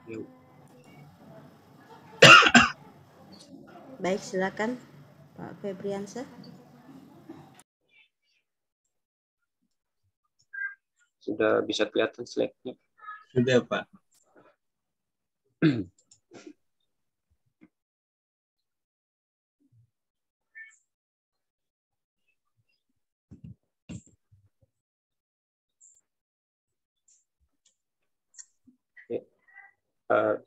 Yuk. Baik, silakan Pak Febriansyah. Sudah bisa kelihatan slide-nya? Sudah, Pak.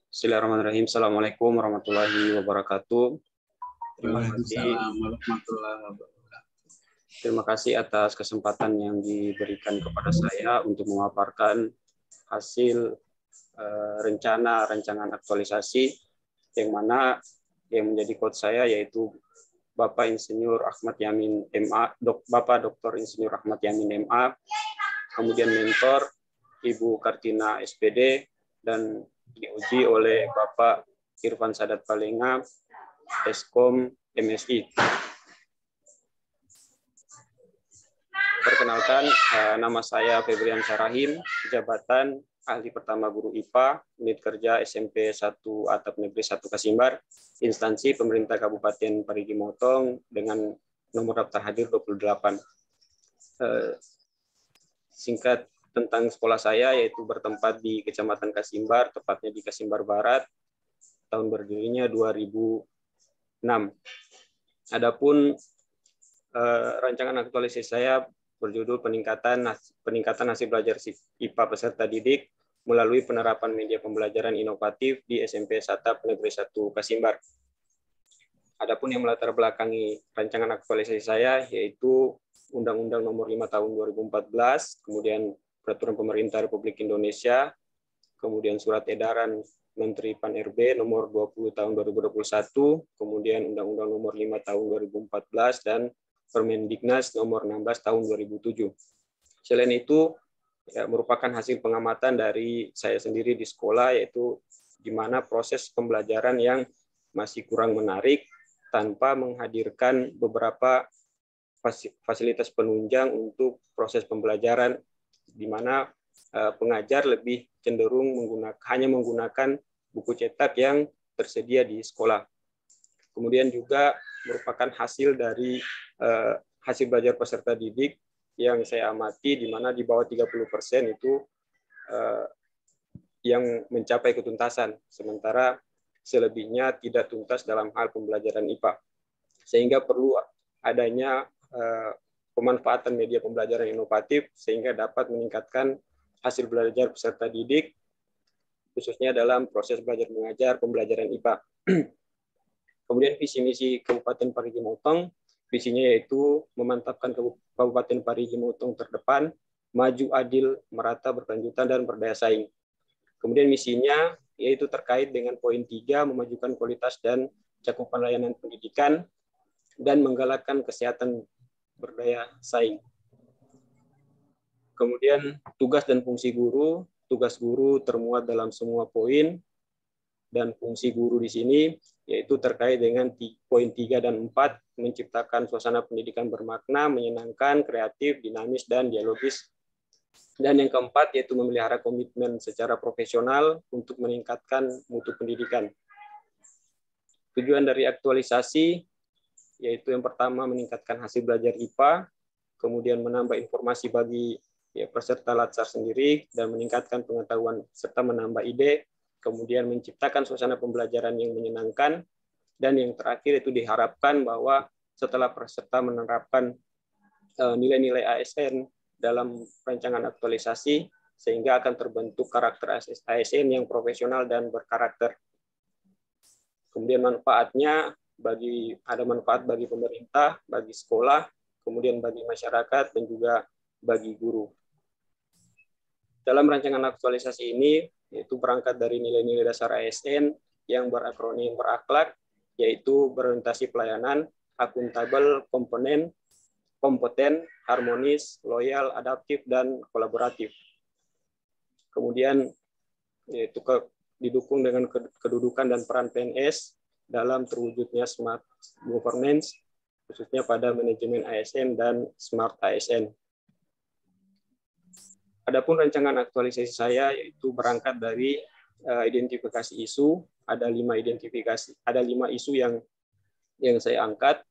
Bismillahirrahmanirrahim. Assalamualaikum warahmatullahi wabarakatuh. Waalaikumsalam warahmatullahi wabarakatuh. Terima kasih atas kesempatan yang diberikan kepada saya untuk memaparkan hasil rancangan aktualisasi yang mana yang menjadi coach saya yaitu Bapak Insinyur Ahmad Yamin MA, Bapak Dr. Insinyur Ahmad Yamin MA, kemudian mentor Ibu Kartina SPD, dan diuji oleh Bapak Irfan Sadat Palenga, Eskom MSI. Perkenalkan, nama saya Febriansyah Rahim, jabatan Ahli Pertama Guru IPA, Unit Kerja SMP 1 Atap Negeri 1 Kasimbar, instansi pemerintah Kabupaten Parigi Motong dengan nomor daftar hadir 28. Singkat tentang sekolah saya, yaitu bertempat di Kecamatan Kasimbar, tepatnya di Kasimbar Barat, tahun berdirinya 2006. Adapun rancangan aktualisasi saya berjudul peningkatan hasil belajar IPA peserta didik melalui penerapan media pembelajaran inovatif di SMP Atap Negeri 1 Kasimbar. Adapun yang melatar belakangi rancangan aktualisasi saya yaitu Undang-Undang Nomor 5 Tahun 2014, kemudian Peraturan Pemerintah Republik Indonesia, kemudian Surat Edaran Menteri Pan-RB Nomor 20 Tahun 2021, kemudian Undang-Undang Nomor 5 Tahun 2014 dan Permendiknas Nomor 16 Tahun 2007. Selain itu, merupakan hasil pengamatan dari saya sendiri di sekolah, yaitu di mana proses pembelajaran yang masih kurang menarik tanpa menghadirkan beberapa fasilitas penunjang untuk proses pembelajaran, di mana pengajar lebih cenderung hanya menggunakan buku cetak yang tersedia di sekolah. Kemudian juga merupakan hasil dari hasil belajar peserta didik yang saya amati, di mana di bawah 30% itu yang mencapai ketuntasan, sementara selebihnya tidak tuntas dalam hal pembelajaran IPA. Sehingga perlu adanya pemanfaatan media pembelajaran inovatif sehingga dapat meningkatkan hasil belajar peserta didik, khususnya dalam proses belajar mengajar pembelajaran IPA. Kemudian visi misi Kabupaten Parigi Motong, visinya yaitu memantapkan Kabupaten Parigi Motong terdepan, maju adil, merata, berkelanjutan, dan berdaya saing. Kemudian misinya yaitu terkait dengan poin 3, memajukan kualitas dan cakupan layanan pendidikan, dan menggalakkan kesehatan berdaya saing. Kemudian tugas dan fungsi guru, tugas guru termuat dalam semua poin, dan fungsi guru di sini yaitu terkait dengan poin 3 dan 4, menciptakan suasana pendidikan bermakna, menyenangkan, kreatif, dinamis, dan dialogis. Dan yang keempat yaitu memelihara komitmen secara profesional untuk meningkatkan mutu pendidikan. Tujuan dari aktualisasi yaitu yang pertama meningkatkan hasil belajar IPA, kemudian menambah informasi bagi peserta Latsar sendiri dan meningkatkan pengetahuan serta menambah ide, kemudian menciptakan suasana pembelajaran yang menyenangkan, dan yang terakhir itu diharapkan bahwa setelah peserta menerapkan nilai-nilai ASN dalam rancangan aktualisasi, sehingga akan terbentuk karakter ASN yang profesional dan berkarakter. Kemudian manfaatnya ada manfaat bagi pemerintah, bagi sekolah, kemudian bagi masyarakat, dan juga bagi guru. Dalam rancangan aktualisasi ini, yaitu berangkat dari nilai-nilai dasar ASN yang berakronim berakhlak, yaitu berorientasi pelayanan, akuntabel, kompeten, harmonis, loyal, adaptif, dan kolaboratif. Kemudian yaitu didukung dengan kedudukan dan peran PNS dalam terwujudnya smart governance, khususnya pada manajemen ASN dan smart ASN. Adapun rancangan aktualisasi saya yaitu berangkat dari identifikasi isu, ada 5 isu yang saya angkat,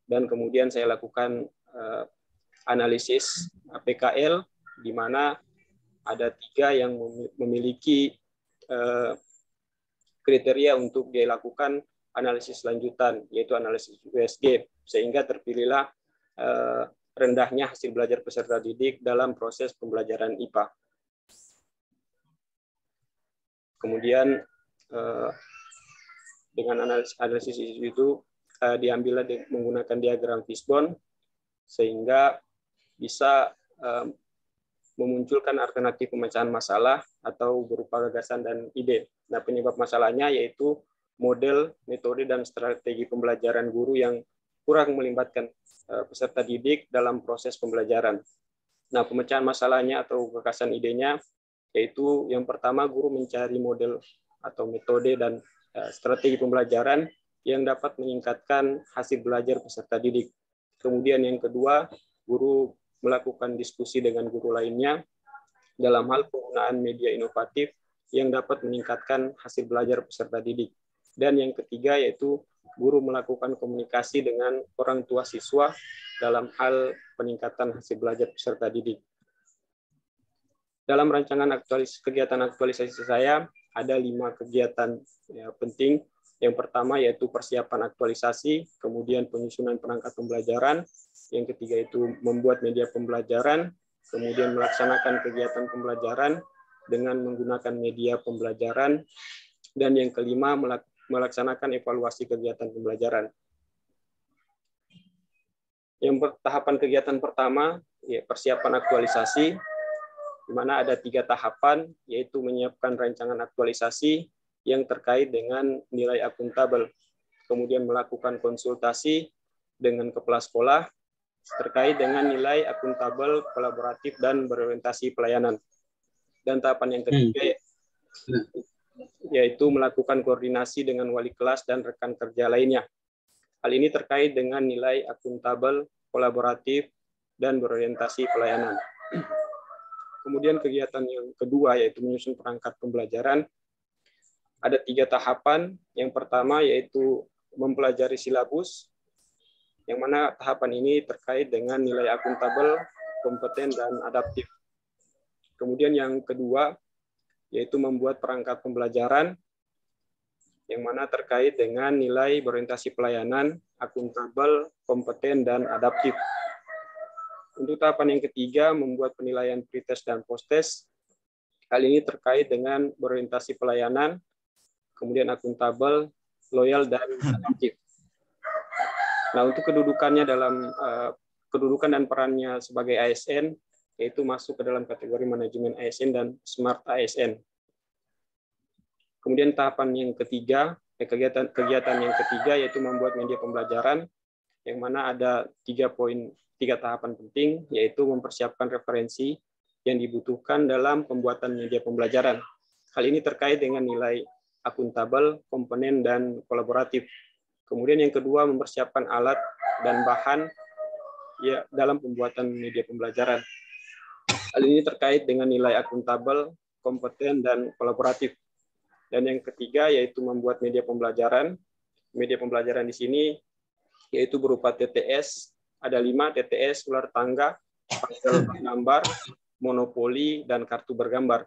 dan kemudian saya lakukan analisis PKL, di mana ada 3 yang memiliki kriteria untuk dilakukan analisis lanjutan, yaitu analisis USG, sehingga terpilihlah rendahnya hasil belajar peserta didik dalam proses pembelajaran IPA. Kemudian dengan analisis itu diambillah menggunakan diagram fishbone, sehingga bisa memunculkan alternatif pemecahan masalah atau berupa gagasan dan ide. Nah, penyebab masalahnya yaitu model, metode, dan strategi pembelajaran guru yang kurang melibatkan peserta didik dalam proses pembelajaran. Nah, pemecahan masalahnya atau gagasan idenya yaitu yang pertama, guru mencari model atau metode dan strategi pembelajaran yang dapat meningkatkan hasil belajar peserta didik. Kemudian yang kedua, guru melakukan diskusi dengan guru lainnya dalam hal penggunaan media inovatif yang dapat meningkatkan hasil belajar peserta didik. Dan yang ketiga yaitu guru melakukan komunikasi dengan orang tua siswa dalam hal peningkatan hasil belajar peserta didik. Dalam rancangan kegiatan aktualisasi saya, ada 5 kegiatan penting. Yang pertama yaitu persiapan aktualisasi, kemudian penyusunan perangkat pembelajaran, yang ketiga itu membuat media pembelajaran, kemudian melaksanakan kegiatan pembelajaran dengan menggunakan media pembelajaran, dan yang kelima melaksanakan evaluasi kegiatan pembelajaran. Yang tahapan kegiatan pertama, ya, persiapan aktualisasi, di mana ada 3 tahapan, yaitu menyiapkan rancangan aktualisasi yang terkait dengan nilai akuntabel, kemudian melakukan konsultasi dengan kepala sekolah terkait dengan nilai akuntabel, kolaboratif, dan berorientasi pelayanan. Dan tahapan yang ketiga yaitu melakukan koordinasi dengan wali kelas dan rekan kerja lainnya. Hal ini terkait dengan nilai akuntabel, kolaboratif, dan berorientasi pelayanan. Kemudian kegiatan yang kedua yaitu menyusun perangkat pembelajaran. Ada 3 tahapan. Yang pertama yaitu mempelajari silabus, yang mana tahapan ini terkait dengan nilai akuntabel, kompeten, dan adaptif. Kemudian yang kedua yaitu membuat perangkat pembelajaran, yang mana terkait dengan nilai berorientasi pelayanan, akuntabel, kompeten, dan adaptif. Untuk tahapan yang ketiga, membuat penilaian pretest dan posttest. Hal ini terkait dengan berorientasi pelayanan, kemudian akuntabel, loyal, dan adaptif. Nah, untuk kedudukannya dalam kedudukan dan perannya sebagai ASN, yaitu masuk ke dalam kategori manajemen ASN dan smart ASN. Kemudian tahapan yang ketiga, kegiatan yang ketiga yaitu membuat media pembelajaran, yang mana ada 3 tahapan penting, yaitu mempersiapkan referensi yang dibutuhkan dalam pembuatan media pembelajaran. Hal ini terkait dengan nilai akuntabel, komponen, dan kolaboratif. Kemudian yang kedua, mempersiapkan alat dan bahan ya dalam pembuatan media pembelajaran. Hal ini terkait dengan nilai akuntabel, kompeten, dan kolaboratif. Dan yang ketiga yaitu membuat media pembelajaran. Media pembelajaran di sini yaitu berupa TTS, ada 5 TTS, ular tangga, pastel bergambar, monopoli, dan kartu bergambar.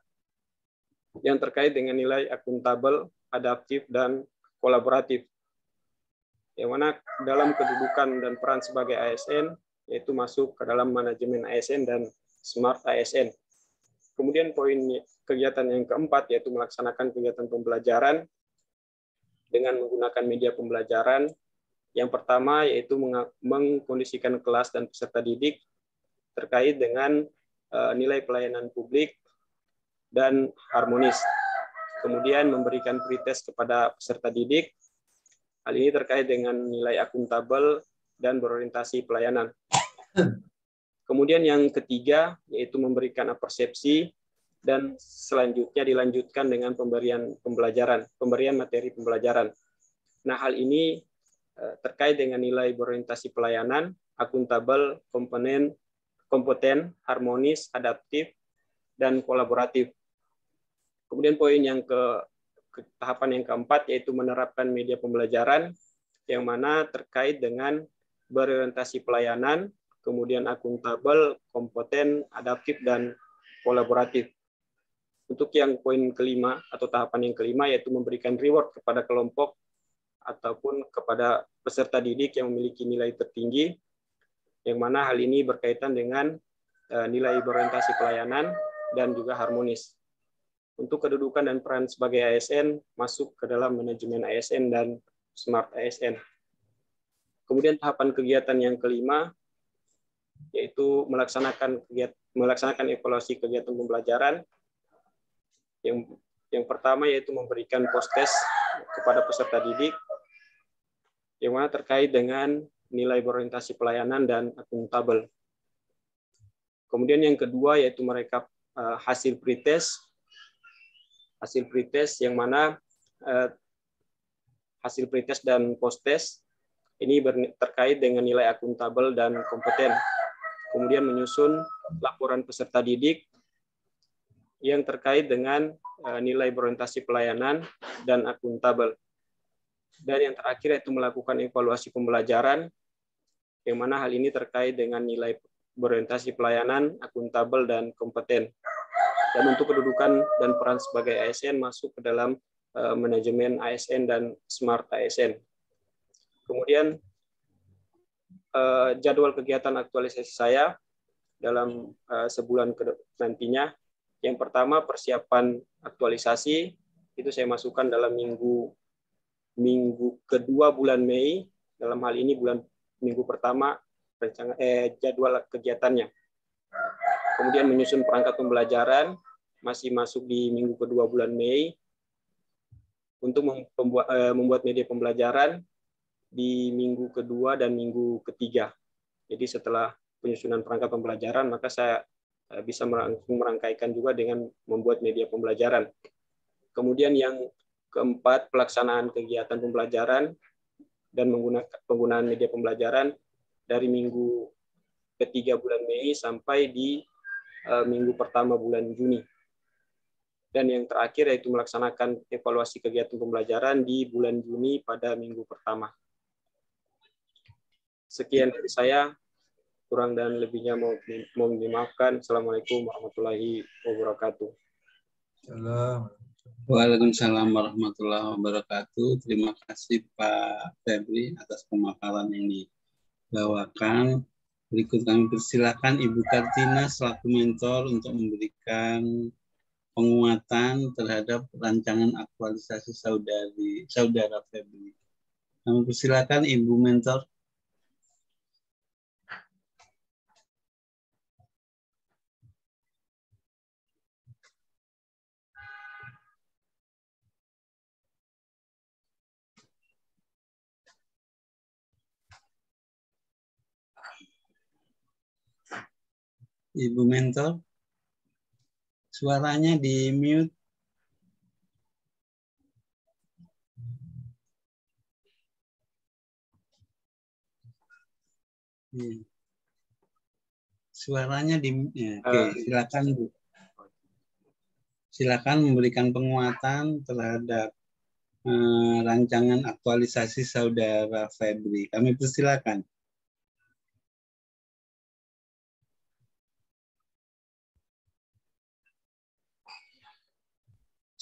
Yang terkait dengan nilai akuntabel, adaptif, dan kolaboratif. Yang mana dalam kedudukan dan peran sebagai ASN, yaitu masuk ke dalam manajemen ASN dan smart ASN. Kemudian poin kegiatan yang keempat, yaitu melaksanakan kegiatan pembelajaran dengan menggunakan media pembelajaran. Yang pertama yaitu mengkondisikan kelas dan peserta didik terkait dengan nilai pelayanan publik dan harmonis. Kemudian memberikan pretest kepada peserta didik. Hal ini terkait dengan nilai akuntabel dan berorientasi pelayanan. Kemudian yang ketiga yaitu memberikan persepsi, dan selanjutnya dilanjutkan dengan pemberian materi pembelajaran. Nah, hal ini terkait dengan nilai berorientasi pelayanan, akuntabel, kompeten, harmonis, adaptif, dan kolaboratif. Kemudian poin yang tahapan yang keempat yaitu menerapkan media pembelajaran yang mana terkait dengan berorientasi pelayanan, kemudian akuntabel, kompeten, adaptif, dan kolaboratif. Untuk yang poin kelima atau tahapan yang kelima yaitu memberikan reward kepada kelompok ataupun kepada peserta didik yang memiliki nilai tertinggi, yang mana hal ini berkaitan dengan nilai berorientasi pelayanan dan juga harmonis. Untuk kedudukan dan peran sebagai ASN masuk ke dalam manajemen ASN dan Smart ASN. Kemudian tahapan kegiatan yang kelima yaitu melaksanakan evaluasi kegiatan pembelajaran. Yang pertama yaitu memberikan post-test kepada peserta didik yang mana terkait dengan nilai berorientasi pelayanan dan akuntabel. Kemudian yang kedua yaitu merekap hasil pretest yang mana hasil pretest dan post-test ini terkait dengan nilai akuntabel dan kompeten. Kemudian menyusun laporan peserta didik yang terkait dengan nilai berorientasi pelayanan dan akuntabel. Dan yang terakhir yaitu melakukan evaluasi pembelajaran, yang mana hal ini terkait dengan nilai berorientasi pelayanan, akuntabel, dan kompeten. Dan untuk kedudukan dan peran sebagai ASN masuk ke dalam manajemen ASN dan Smart ASN. Kemudian jadwal kegiatan aktualisasi saya dalam sebulan nantinya. Yang pertama persiapan aktualisasi itu saya masukkan dalam minggu kedua bulan Mei. Dalam hal ini minggu pertama jadwal kegiatannya. Kemudian menyusun perangkat pembelajaran masih masuk di minggu kedua bulan Mei. Untuk membuat media pembelajaran di minggu kedua dan minggu ketiga. Jadi setelah penyusunan perangkat pembelajaran, maka saya bisa merangkaikan juga dengan membuat media pembelajaran. Kemudian yang keempat, pelaksanaan kegiatan pembelajaran dan penggunaan media pembelajaran dari minggu ketiga bulan Mei sampai di minggu pertama bulan Juni. Dan yang terakhir yaitu melaksanakan evaluasi kegiatan pembelajaran di bulan Juni pada minggu pertama. Sekian dari saya, kurang dan lebihnya mohon dimaafkan. Assalamualaikum warahmatullahi wabarakatuh. Waalaikumsalam warahmatullahi wabarakatuh. Terima kasih Pak Febri atas pemaparan yang dibawakan. Berikut kami persilakan Ibu Kartina selaku mentor untuk memberikan penguatan terhadap rancangan aktualisasi saudara Febri. Kami persilakan Ibu mentor. Ibu mentor, suaranya di mute. Suaranya di oke, silakan Bu. Silakan memberikan penguatan terhadap rancangan aktualisasi saudara Febri. Kami persilakan.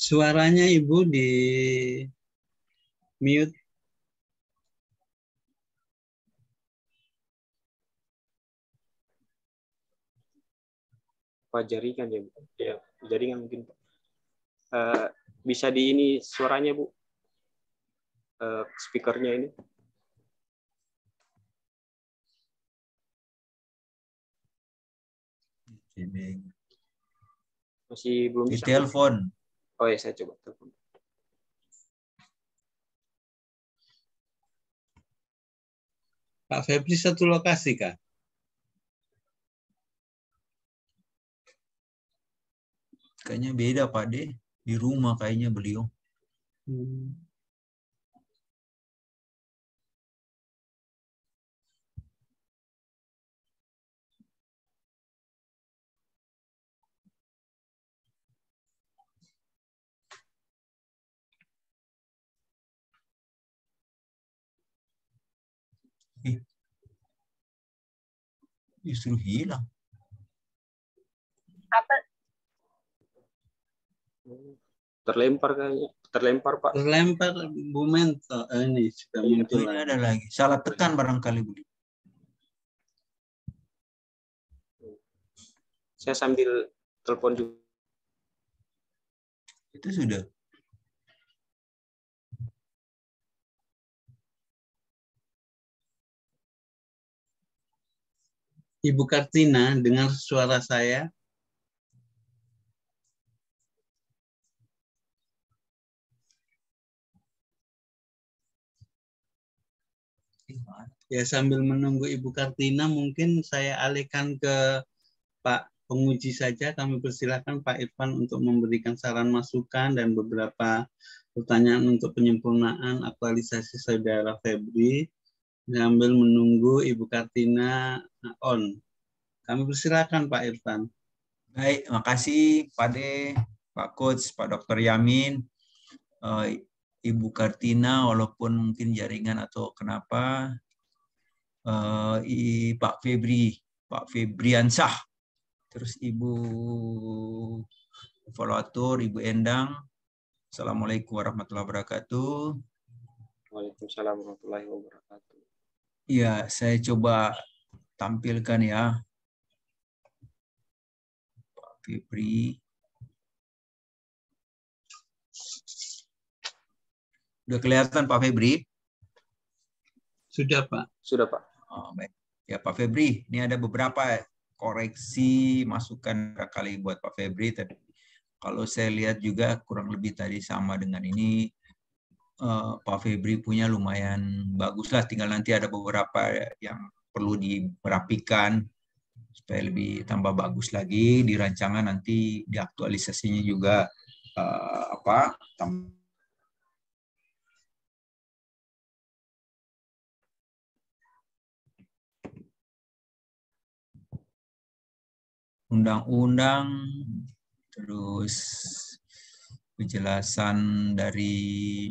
Suaranya Ibu di mute. Pak jaringan ya, Bu. Ya, jaringan mungkin. Bisa di ini suaranya, Bu. Speakernya ini. Masih belum bisa. Telepon. Oh ya, saya coba telepon. Pak Febri satu lokasi kah? Kayaknya beda Pak De. Di rumah kayaknya beliau. Justru hilang. Apa? Terlempar kayaknya. Terlempar, Pak. Terlempar Bu Mento. Ini sudah Iya. muncul Ini lagi. ada lagi. Salah tekan barangkali, Bu. Saya sambil telepon juga. Itu sudah. Ibu Kartina, dengar suara saya? Ya, sambil menunggu Ibu Kartina, mungkin saya alihkan ke Pak penguji saja. Kami persilakan Pak Irfan untuk memberikan saran masukan dan beberapa pertanyaan untuk penyempurnaan aktualisasi Saudara Febri. Sambil menunggu Ibu Kartina on. Kami persilakan Pak Irfan. Baik, makasih Pak De, Pak Coach, Pak Dr. Yamin, Ibu Kartina, walaupun mungkin jaringan atau kenapa, Pak Febri, Pak Febriansah, terus Ibu Evaluator, Ibu Endang. Assalamualaikum warahmatullahi wabarakatuh. Waalaikumsalam warahmatullahi wabarakatuh. Ya, saya coba tampilkan ya. Pak Febri. Udah kelihatan Pak Febri? Sudah Pak. Sudah, Pak. Oh, baik. Ya Pak Febri, ini ada beberapa koreksi masukan kali buat Pak Febri. Tapi kalau saya lihat juga kurang lebih tadi sama dengan ini. Pak Febri punya lumayan bagus lah. Tinggal nanti ada beberapa yang perlu dirapikan supaya lebih tambah bagus lagi di rancangan, nanti di aktualisasinya juga undang-undang, terus penjelasan dari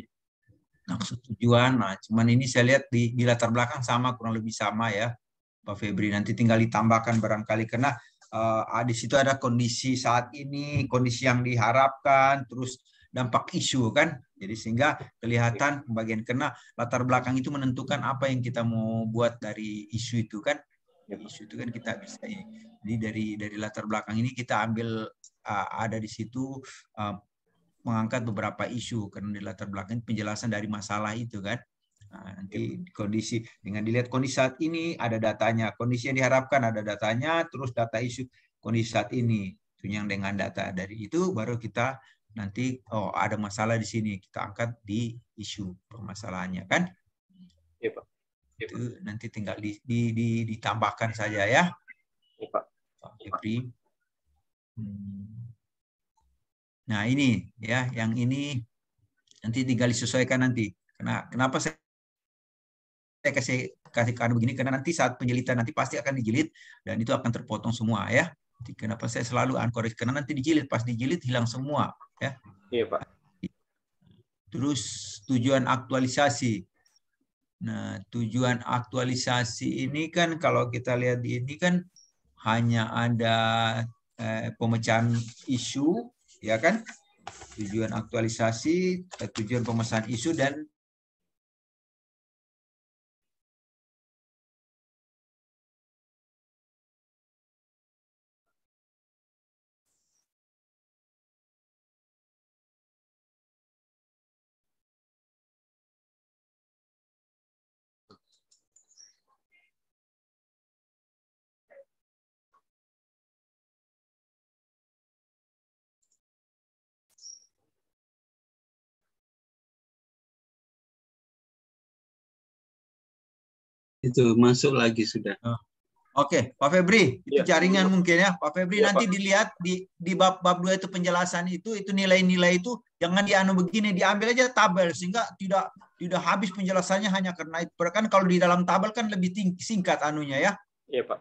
maksud tujuan. Nah, cuman ini saya lihat di latar belakang sama, kurang lebih sama ya Pak Febri. Nanti tinggal ditambahkan barangkali karena di situ ada kondisi saat ini, kondisi yang diharapkan, terus dampak isu kan. Jadi sehingga kelihatan pembagian, karena latar belakang itu menentukan apa yang kita mau buat dari isu itu kan. Isu itu kan kita bisa. Jadi dari latar belakang ini kita ambil ada di situ mengangkat beberapa isu karena di latar belakang penjelasan dari masalah itu kan. Nah, nanti kondisi dengan dilihat kondisi saat ini ada datanya, kondisi yang diharapkan ada datanya, terus data isu kondisi saat ini tunjang dengan data dari itu baru kita nanti ada masalah di sini kita angkat di isu permasalahannya kan. Iya, Pak. Itu nanti tinggal ditambahkan saja ya. Iya, Pak. Pak Febri. Nah ini ya, yang ini nanti tinggal disesuaikan nanti. Kenapa saya kasih kado begini? Karena nanti saat penjelitan nanti pasti akan dijilid dan itu akan terpotong semua ya. Kenapa saya selalu uncorrect? Karena nanti dijilid, pas dijilid hilang semua ya. Iya, Pak. Terus tujuan aktualisasi. Nah, tujuan aktualisasi ini kan kalau kita lihat di ini kan hanya ada pemecahan isu, ya kan? Tujuan aktualisasi, tujuan pemecahan isu dan Itu masuk lagi sudah. Oke, Pak Febri, itu Ya. jaringan mungkin ya. Pak Febri Ya, nanti Pak. dilihat di bab 2 itu penjelasan itu nilai-nilai itu jangan dianu begini, diambil aja tabel sehingga tidak habis penjelasannya hanya karena itu. Kan kalau di dalam tabel kan lebih singkat anunya ya. Iya, Pak.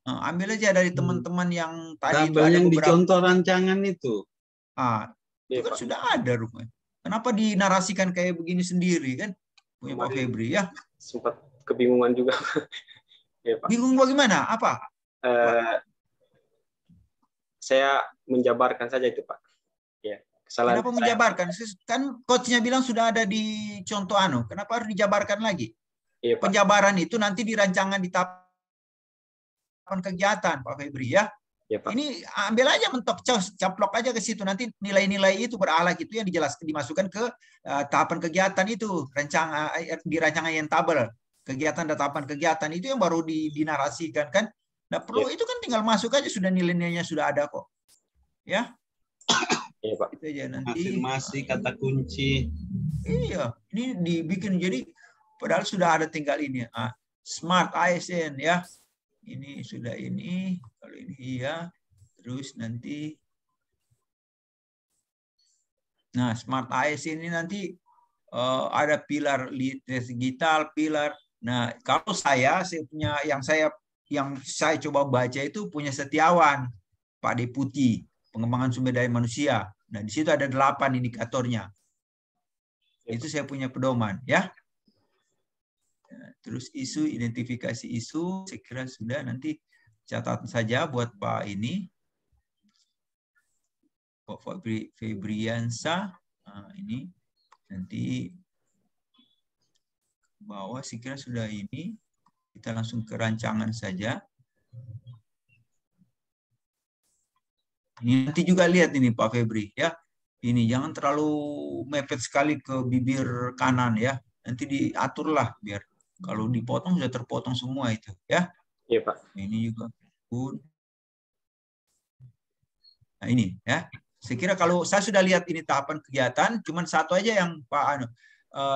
Nah, ambil aja dari teman-teman yang tadi itu Tabel ada yang di beberapa. contoh rancangan itu. Itu Iya, kan Pak. sudah ada rupanya. Kenapa dinarasikan kayak begini sendiri kan? Punya Pak Febri ya. Sempat kebingungan juga. Ya, Pak. Bingung bagaimana? Apa? Saya menjabarkan saja itu, Pak. Ya, kesalahan Kenapa saya. menjabarkan? Kan coachnya bilang sudah ada di contoh anu. Kenapa harus dijabarkan lagi? Iya, Pak. Penjabaran itu nanti di rancangan di tahapan kegiatan, Pak Febri ya. Ya, Pak. Ini ambil aja mentok caplok aja ke situ, nanti nilai-nilai itu berakhlak itu yang dijelaskan dimasukkan ke tahapan kegiatan itu, di rancangan yang tabel kegiatan dan tahapan kegiatan itu yang baru dinarasikan kan. Nah, perlu itu kan tinggal masuk aja, sudah nilai-nilainya sudah ada kok. Ya. Iya, Pak. Itu aja nanti. Afirmasi kata kunci. Iya, ini dibikin jadi padahal sudah ada tinggal ini. Smart ASN ya. Ini sudah ini, kalau ini iya, terus nanti, nah Smart ASN ini nanti ada pilar digital, pilar. Nah kalau saya punya yang saya coba baca itu punya Setiawan, Pak Deputi Pengembangan Sumber Daya Manusia. Nah di situ ada 8 indikatornya. Itu saya punya pedoman ya. Terus isu, identifikasi isu, saya kira sudah, nanti catat saja buat Pak ini. Pak Febriansa. Nah, ini nanti bawah, saya kira sudah ini. Kita langsung ke rancangan saja. Ini nanti juga lihat ini Pak Febri ya. Ini jangan terlalu mepet sekali ke bibir kanan ya. Nanti diaturlah biar kalau dipotong sudah terpotong semua itu ya. Iya, Pak. Ini juga pun. Nah ini ya. Saya kira kalau saya sudah lihat ini tahapan kegiatan, cuman satu aja yang Pak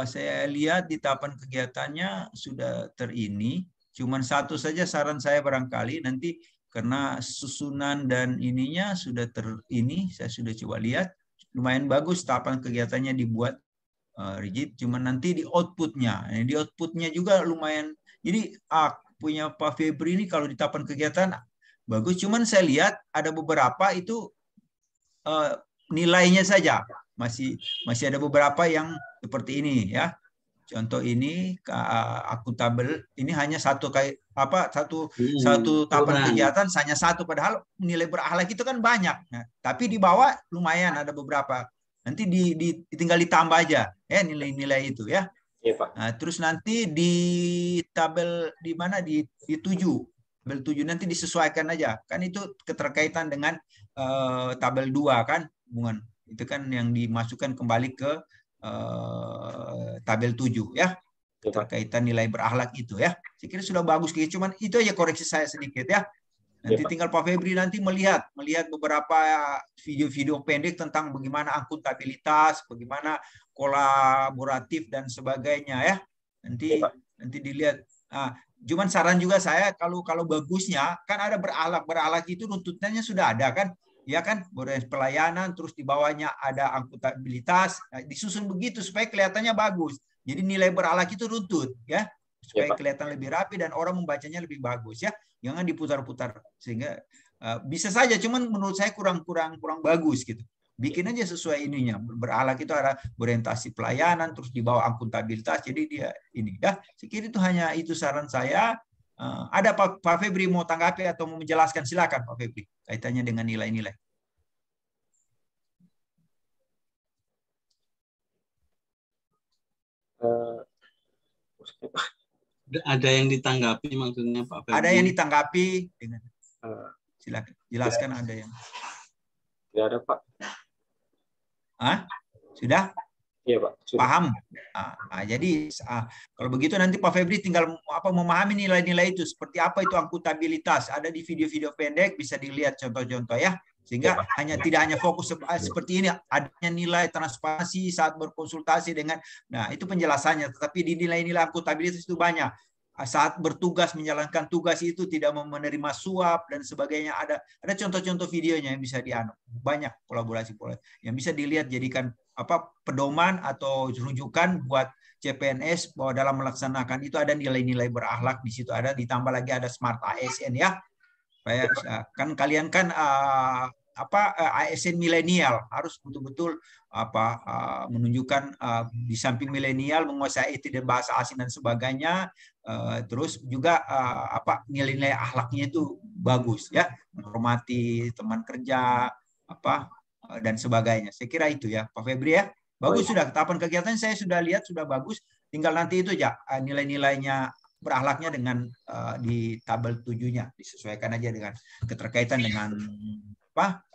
saya lihat di tahapan kegiatannya sudah terini. Cuman satu saja saran saya barangkali nanti karena susunan dan ininya sudah terini, saya sudah coba lihat lumayan bagus tahapan kegiatannya dibuat rigid, cuman nanti di outputnya juga lumayan. Jadi punya Pak Febri ini kalau di tahapan kegiatan bagus, cuman saya lihat ada beberapa itu nilainya saja masih ada beberapa yang seperti ini ya. Contoh ini akuntabel, ini hanya satu tahapan kegiatan hanya satu, padahal nilai berakhlak itu kan banyak. Nah, tapi di bawah lumayan ada beberapa. Nanti tinggal ditambah aja ya nilai-nilai itu ya. Iya, Pak. Nah, terus nanti di tabel di mana di 7. Tabel 7 nanti disesuaikan aja. Kan itu keterkaitan dengan tabel 2 kan, hubungan. Itu kan yang dimasukkan kembali ke tabel 7 ya. Keterkaitan nilai berakhlak itu ya. Saya kira sudah bagus, cuman itu aja koreksi saya sedikit ya. Nanti tinggal Pak Febri nanti melihat beberapa video-video pendek tentang bagaimana akuntabilitas, bagaimana kolaboratif dan sebagainya ya. Nanti dilihat. Cuman saran juga saya kalau bagusnya kan ada berakhlak itu runtutannya sudah ada kan. Ya kan, pelayanan terus di bawahnya ada akuntabilitas. Nah, disusun begitu supaya kelihatannya bagus. Jadi nilai berakhlak itu runtut ya. Supaya kelihatan lebih rapi dan orang membacanya lebih bagus ya. Jangan diputar-putar sehingga bisa saja, cuman menurut saya kurang bagus gitu. Bikin aja sesuai ininya. Berakhlak itu ada orientasi pelayanan, terus di bawah akuntabilitas. Jadi dia ini ya. Saya kira itu hanya itu saran saya. Ada Pak Febri mau tanggapi atau mau menjelaskan, silakan Pak Febri kaitannya dengan nilai-nilai. Ada yang ditanggapi maksudnya Pak Febri? Ada yang ditanggapi dengan silakan jelaskan. Ada yang tidak ada Pak. Sudah? Iya Pak. Sudah. Paham. Jadi kalau begitu nanti Pak Febri tinggal memahami nilai-nilai itu seperti apa itu akuntabilitas. Ada di video-video pendek bisa dilihat contoh-contoh ya. Sehingga tidak hanya fokus seperti ini, adanya nilai transparansi saat berkonsultasi dengan, nah itu penjelasannya. Tetapi di nilai-nilai akuntabilitas itu banyak. Saat bertugas menjalankan tugas itu tidak menerima suap dan sebagainya. Ada contoh-contoh videonya yang bisa banyak kolaborasi yang bisa dilihat, jadikan pedoman atau rujukan buat CPNS bahwa dalam melaksanakan itu ada nilai-nilai berakhlak di situ, ada ditambah lagi ada Smart ASN ya. Kan kalian kan ASN milenial, harus betul-betul menunjukkan di samping milenial menguasai IT dan bahasa asing dan sebagainya, terus juga nilai-nilai akhlaknya itu bagus ya, menghormati teman kerja dan sebagainya. Saya kira itu ya Pak Febri ya. Bagus, sudah tahapan kegiatan saya sudah lihat sudah bagus, tinggal nanti itu ya nilai-nilainya berakhlaknya dengan di tabel 7-nya disesuaikan aja dengan keterkaitan dengan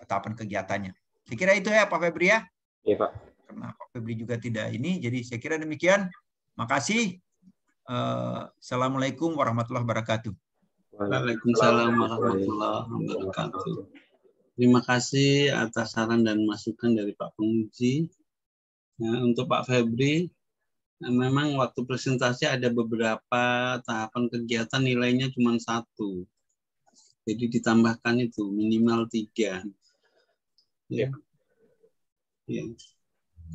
tahapan kegiatannya. Saya kira itu ya Pak Febri ya. Iya Pak. Karena Pak Febri juga tidak ini, jadi saya kira demikian. Makasih. Assalamualaikum warahmatullahi wabarakatuh. Waalaikumsalam warahmatullahi wabarakatuh. Terima kasih atas saran dan masukan dari Pak Penguji. Nah, untuk Pak Febri, memang waktu presentasi ada beberapa tahapan kegiatan nilainya cuma 1. Jadi ditambahkan itu minimal 3. Ya. Ya.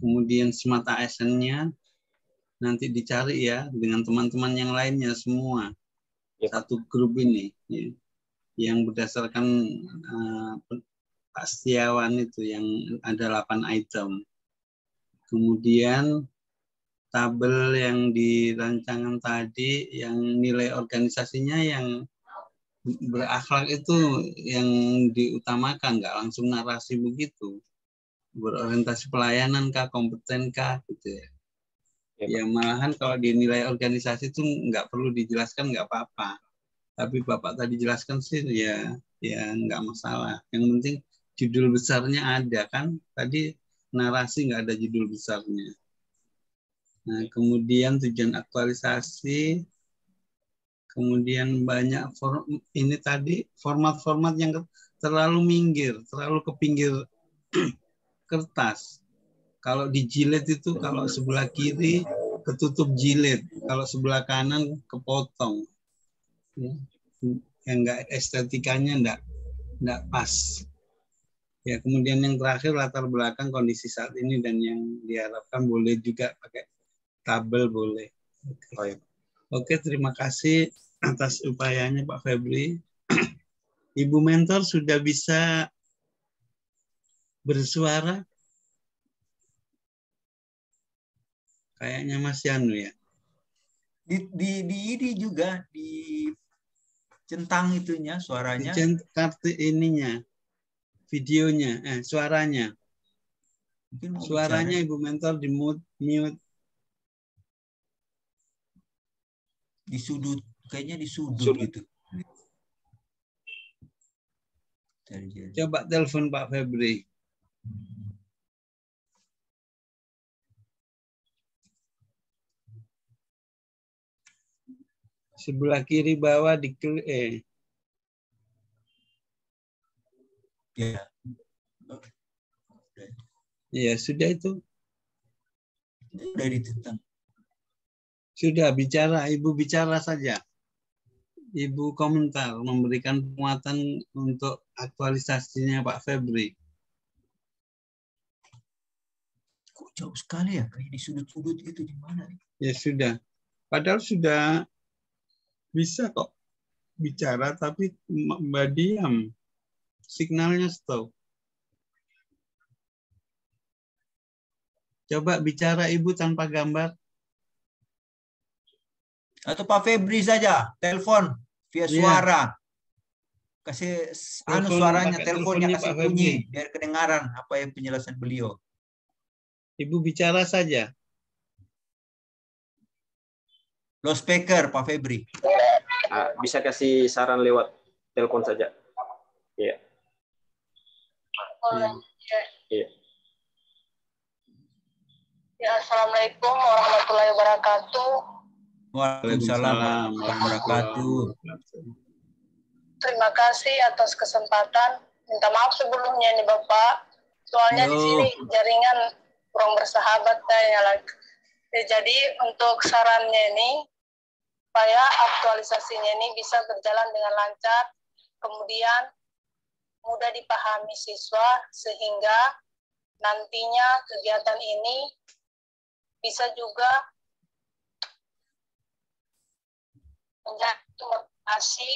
Kemudian smart ASN-nya nanti dicari ya dengan teman-teman yang lainnya semua. Satu grup ini ya, yang berdasarkan Pak Setiawan itu yang ada 8 item. Kemudian tabel yang dirancangan tadi yang nilai organisasinya yang berakhlak itu yang diutamakan, nggak langsung narasi begitu. Berorientasi pelayanan kah, kompeten kah, gitu ya. Ya malahan kalau dinilai organisasi itu nggak perlu dijelaskan, nggak apa-apa. Tapi Bapak tadi jelaskan sih ya nggak masalah. Yang penting judul besarnya ada kan. Tadi narasi nggak ada judul besarnya. Nah, kemudian tujuan aktualisasi, kemudian banyak ini tadi format-format yang terlalu minggir, terlalu ke pinggir kertas. Kalau dijilid itu kalau sebelah kiri ketutup jilid, kalau sebelah kanan kepotong. Ya, enggak estetikanya enggak pas. Ya, kemudian yang terakhir latar belakang kondisi saat ini dan yang diharapkan boleh juga pakai tabel boleh. Oke, terima kasih atas upayanya Pak Febri. Ibu mentor sudah bisa bersuara? Kayaknya masih anu ya. Di juga di centang itunya suaranya. Kartu ininya, videonya, suaranya. Suaranya bicara. Ibu mentor di mute. Di sudut, kayaknya di sudut gitu. Coba telepon Pak Febri. Sebelah kiri bawah di Ya. Ya, sudah itu. Sudah ditentang. Sudah bicara, Ibu bicara saja. Ibu komentar, memberikan penguatan untuk aktualisasinya Pak Febri. Kok jauh sekali ya, kayak di sudut-sudut gitu di mana? Ya sudah. Padahal sudah bisa kok bicara, tapi Mbak diam. Signalnya stop. Coba bicara Ibu tanpa gambar. Atau Pak Febri saja, telepon via suara. Kasih suaranya, teleponnya kasih bunyi, biar kedengaran apa yang penjelasan beliau. Ibu bicara saja. Loudspeaker, Pak Febri. Bisa kasih saran lewat telepon saja. Iya. Iya. Ya, Assalamualaikum warahmatullahi wabarakatuh. Waalaikumsalam warahmatullahi wabarakatuh. Terima kasih atas kesempatan. Minta maaf sebelumnya nih Bapak. Soalnya di sini jaringan kurang bersahabat kayaknya lagi. Jadi untuk sarannya ini supaya aktualisasinya ini bisa berjalan dengan lancar, kemudian mudah dipahami siswa sehingga nantinya kegiatan ini bisa juga menjadi motivasi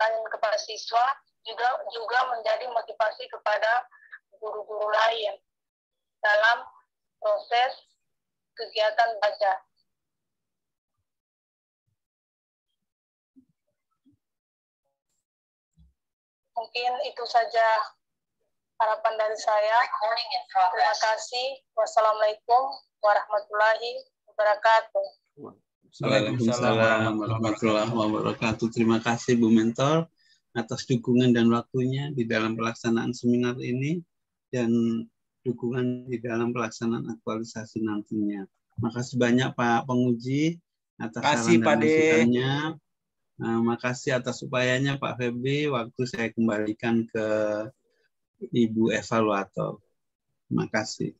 kepada siswa juga menjadi motivasi kepada guru-guru lain dalam proses kegiatan baca. Mungkin itu saja harapan dari saya. Terima kasih. Wassalamualaikum warahmatullahi wabarakatuh. Waalaikumsalam warahmatullahi wabarakatuh. Terima kasih Bu Mentor atas dukungan dan waktunya di dalam pelaksanaan seminar ini dan dukungan di dalam pelaksanaan aktualisasi nantinya. Makasih banyak Pak Penguji atas saran dan masukannya. Makasih atas upayanya Pak Febri. Waktu saya kembalikan ke Ibu Evaluator. Makasih.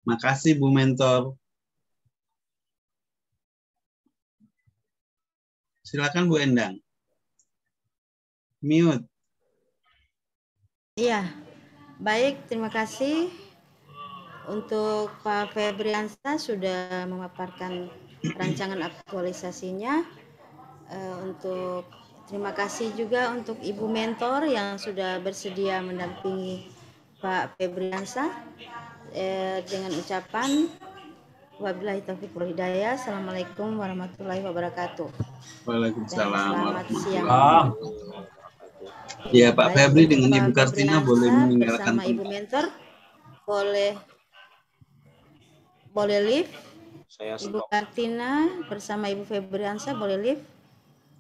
Makasih Bu Mentor. Silakan Bu Endang. Mute. Iya, baik, terima kasih untuk Pak Febriansa sudah memaparkan rancangan aktualisasinya. Untuk terima kasih juga untuk Ibu Mentor yang sudah bersedia mendampingi Pak Febriansa dengan ucapan wabillahi taufiq wal hidayah. Assalamualaikum warahmatullahi wabarakatuh. Waalaikumsalam. Selamat siang. Ya Pak Febri dengan Ibu Kartina boleh meninggalkan bersama Ibu Mentor boleh live. Ibu Kartina bersama Ibu Febriansa boleh live.